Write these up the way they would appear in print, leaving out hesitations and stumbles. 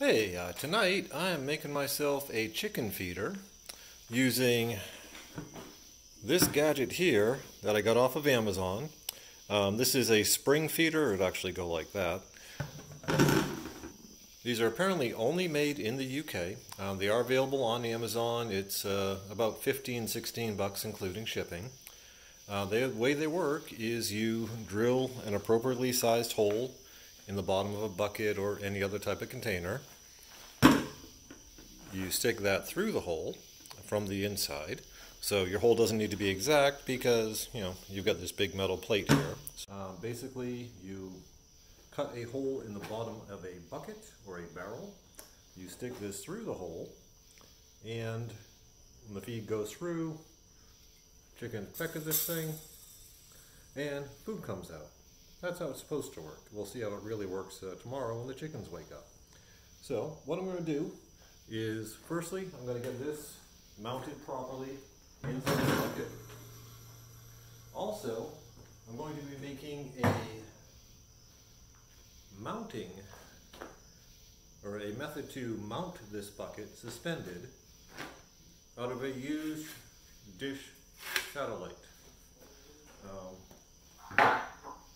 Hey, tonight I am making myself a chicken feeder using this gadget here that I got off of Amazon. This is a spring feeder. It'd actually go like that. These are apparently only made in the UK. They are available on Amazon. It's about 16 bucks including shipping. The way they work is you drill an appropriately sized hole in the bottom of a bucket or any other type of container. You stick that through the hole from the inside. So your hole doesn't need to be exact because, you've got this big metal plate here. Basically, you cut a hole in the bottom of a bucket or a barrel. You stick this through the hole, and when the feed goes through, chicken peck at this thing, and food comes out. That's how it's supposed to work. We'll see how it really works tomorrow when the chickens wake up. So what I'm going to do is, firstly, I'm going to get this mounted properly inside the bucket. Also, I'm going to be making a mounting, or a method to mount this bucket suspended out of a used dish satellite.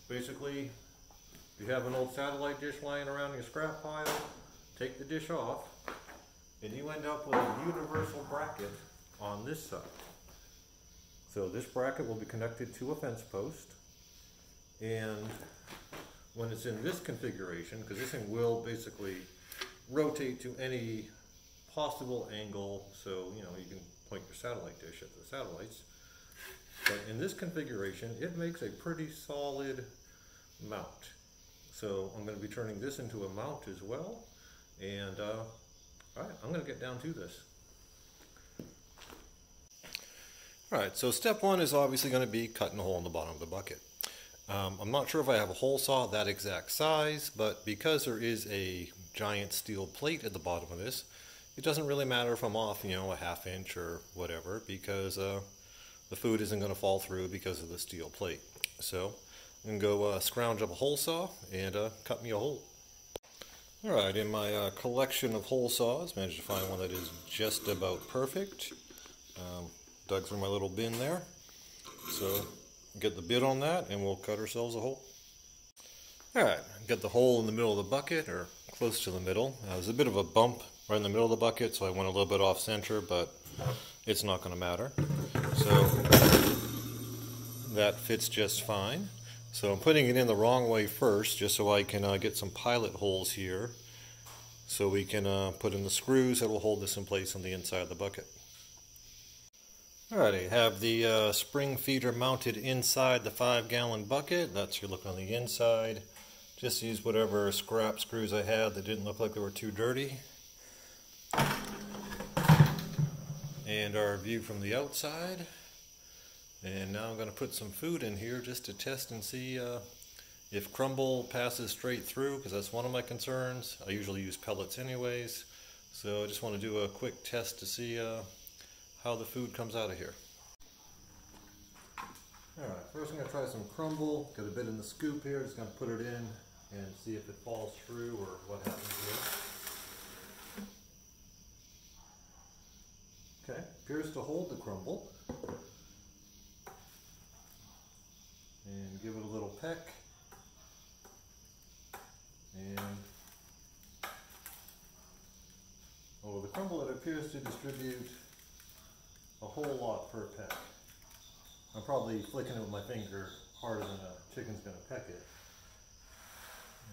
Basically, if you have an old satellite dish lying around in your scrap pile, take the dish off, and you end up with a universal bracket on this side. So this bracket will be connected to a fence post, and when it's in this configuration, because this thing will basically rotate to any possible angle, so you can point your satellite dish at the satellites. But in this configuration, it makes a pretty solid mount. So I'm going to be turning this into a mount as well, and alright, I'm going to get down to this. Alright, so step one is obviously going to be cutting a hole in the bottom of the bucket. I'm not sure if I have a hole saw that exact size, but because there is a giant steel plate at the bottom of this, it doesn't really matter if I'm off, a half inch or whatever, because the food isn't going to fall through because of the steel plate. So I'm going to go scrounge up a hole saw and cut me a hole. Alright, in my collection of hole saws, managed to find one that is just about perfect. Dug through my little bin there. So get the bit on that and we'll cut ourselves a hole. Alright, get the hole in the middle of the bucket, or close to the middle. There's a bit of a bump right in the middle of the bucket, so I went a little bit off center, but it's not going to matter. So that fits just fine. So I'm putting it in the wrong way first, just so I can get some pilot holes here, so we can put in the screws that will hold this in place on the inside of the bucket. Alright, I have the spring feeder mounted inside the 5-gallon bucket. That's your look on the inside. Just use whatever scrap screws I had that didn't look like they were too dirty. And our view from the outside. And now I'm going to put some food in here just to test and see if crumble passes straight through, because that's one of my concerns. I usually use pellets anyways, so I just want to do a quick test to see how the food comes out of here. Alright, first I'm going to try some crumble. Got a bit in the scoop here, just going to put it in and see if it falls through or what happens here. Okay, appears to hold the crumble. And give it a little peck. And over the crumble, it appears to distribute a whole lot per peck. I'm probably flicking it with my finger harder than a chicken's going to peck it.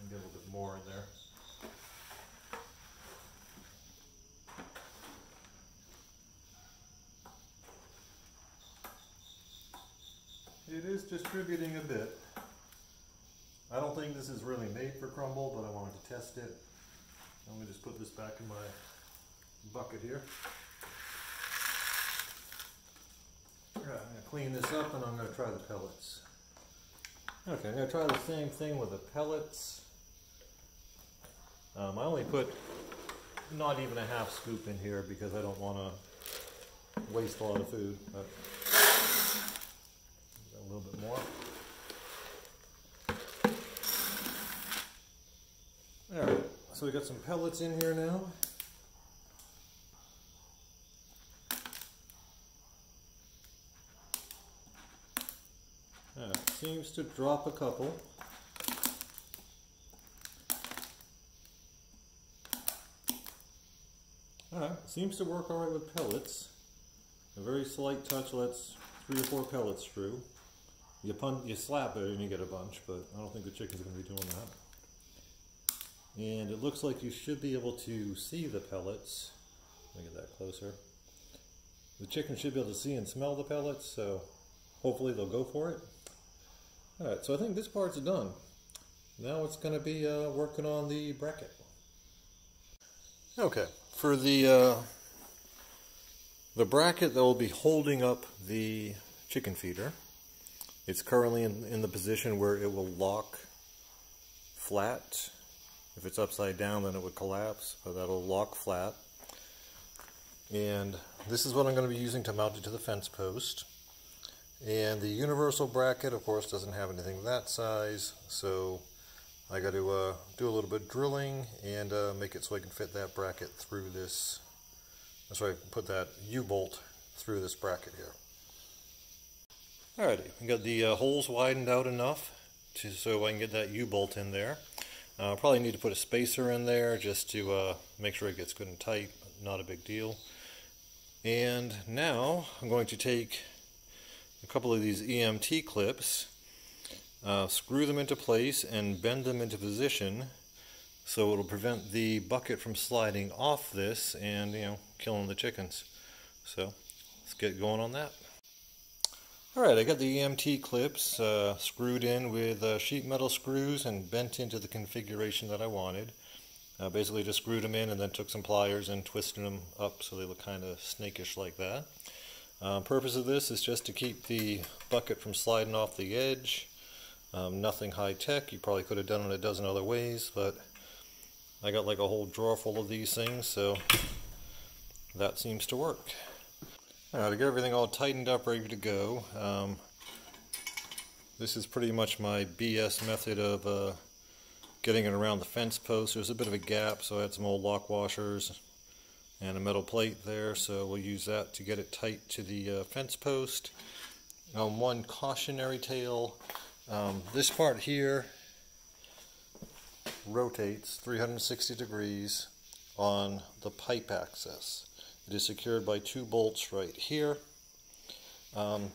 And get a little bit more in there. It is distributing a bit. I don't think this is really made for crumble, but I wanted to test it. Let me just put this back in my bucket here. Alright, I'm going to clean this up and I'm going to try the pellets. Okay, I'm going to try the same thing with the pellets. I only put not even a half scoop in here because I don't want to waste a lot of food. But a little bit more. Alright, So we got some pellets in here now. Seems to drop a couple. Alright, seems to work alright with pellets. A very slight touch lets 3 or 4 pellets through. You slap it and you get a bunch, but I don't think the chicken's going to be doing that. And it looks like you should be able to see the pellets. Let me get that closer. The chicken should be able to see and smell the pellets, so hopefully they'll go for it. Alright, so I think this part's done. Now it's going to be working on the bracket. Okay, for the bracket that will be holding up the chicken feeder, it's currently in the position where it will lock flat. If it's upside down, then it would collapse, but that'll lock flat. And this is what I'm going to be using to mount it to the fence post. And the universal bracket, of course, doesn't have anything that size, so I got to do a little bit of drilling and make it so I can fit that bracket through this. That's why I put that U-bolt through this bracket here. Alrighty, we got the holes widened out enough so I can get that U-bolt in there. Probably need to put a spacer in there just to make sure it gets good and tight, not a big deal. And now I'm going to take a couple of these Emt clips, screw them into place and bend them into position so it'll prevent the bucket from sliding off this and, you know, killing the chickens. So let's get going on that. Alright, I got the Emt clips screwed in with sheet metal screws and bent into the configuration that I wanted. Basically just screwed them in and then took some pliers and twisted them up so they look kind of snakish like that. Purpose of this is just to keep the bucket from sliding off the edge. Nothing high tech. You probably could have done it a dozen other ways, but I got like a whole drawer full of these things, so that seems to work. Alright, to get everything all tightened up, ready to go. This is pretty much my BS method of getting it around the fence post. There's a bit of a gap, so I had some old lock washers and a metal plate there, so we'll use that to get it tight to the fence post. One cautionary tale, this part here rotates 360 degrees on the pipe axis. It is secured by 2 bolts right here.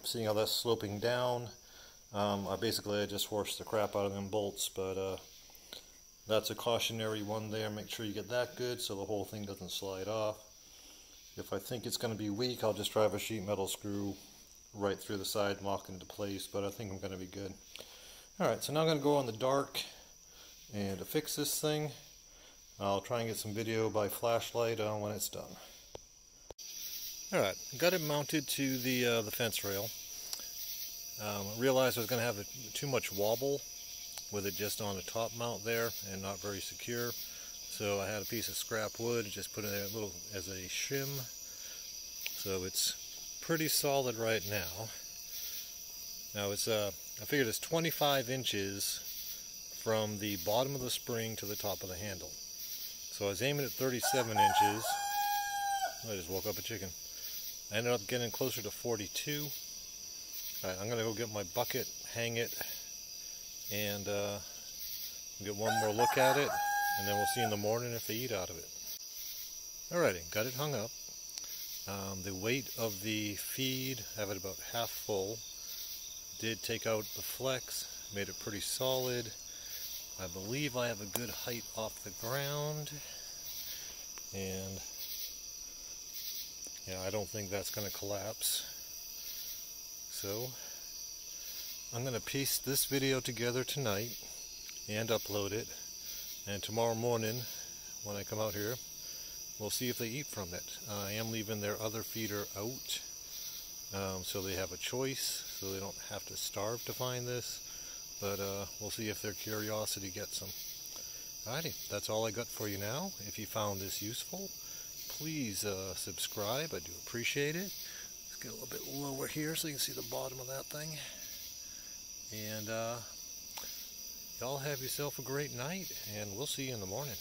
Seeing how that's sloping down, I just forced the crap out of them bolts, but that's a cautionary one there. Make sure you get that good so the whole thing doesn't slide off. If I think it's going to be weak, I'll just drive a sheet metal screw right through the side and lock into place, but I think I'm going to be good. Alright, so now I'm going to go on the dark and to fix this thing. I'll try and get some video by flashlight when it's done. Alright, got it mounted to the fence rail. Realized I was going to have too much wobble with it just on the top mount there and not very secure. So I had a piece of scrap wood, just put it in a little as a shim. So it's pretty solid right now. Now it's I figured it's 25 inches from the bottom of the spring to the top of the handle. So I was aiming at 37 inches. I just woke up a chicken. I ended up getting closer to 42. Alright, I'm going to go get my bucket, hang it, and get one more look at it, and then we'll see in the morning if they eat out of it. Alrighty, got it hung up. The weight of the feed, I have it about half full. Did take out the flex, made it pretty solid. I believe I have a good height off the ground, and yeah, I don't think that's going to collapse. So I'm going to piece this video together tonight and upload it, and tomorrow morning when I come out here we'll see if they eat from it. I am leaving their other feeder out so they have a choice, so they don't have to starve to find this, but we'll see if their curiosity gets them. Alrighty, that's all I got for you now. If you found this useful, please subscribe. I do appreciate it. Let's get a little bit lower here so you can see the bottom of that thing. And y'all have yourself a great night, and we'll see you in the morning.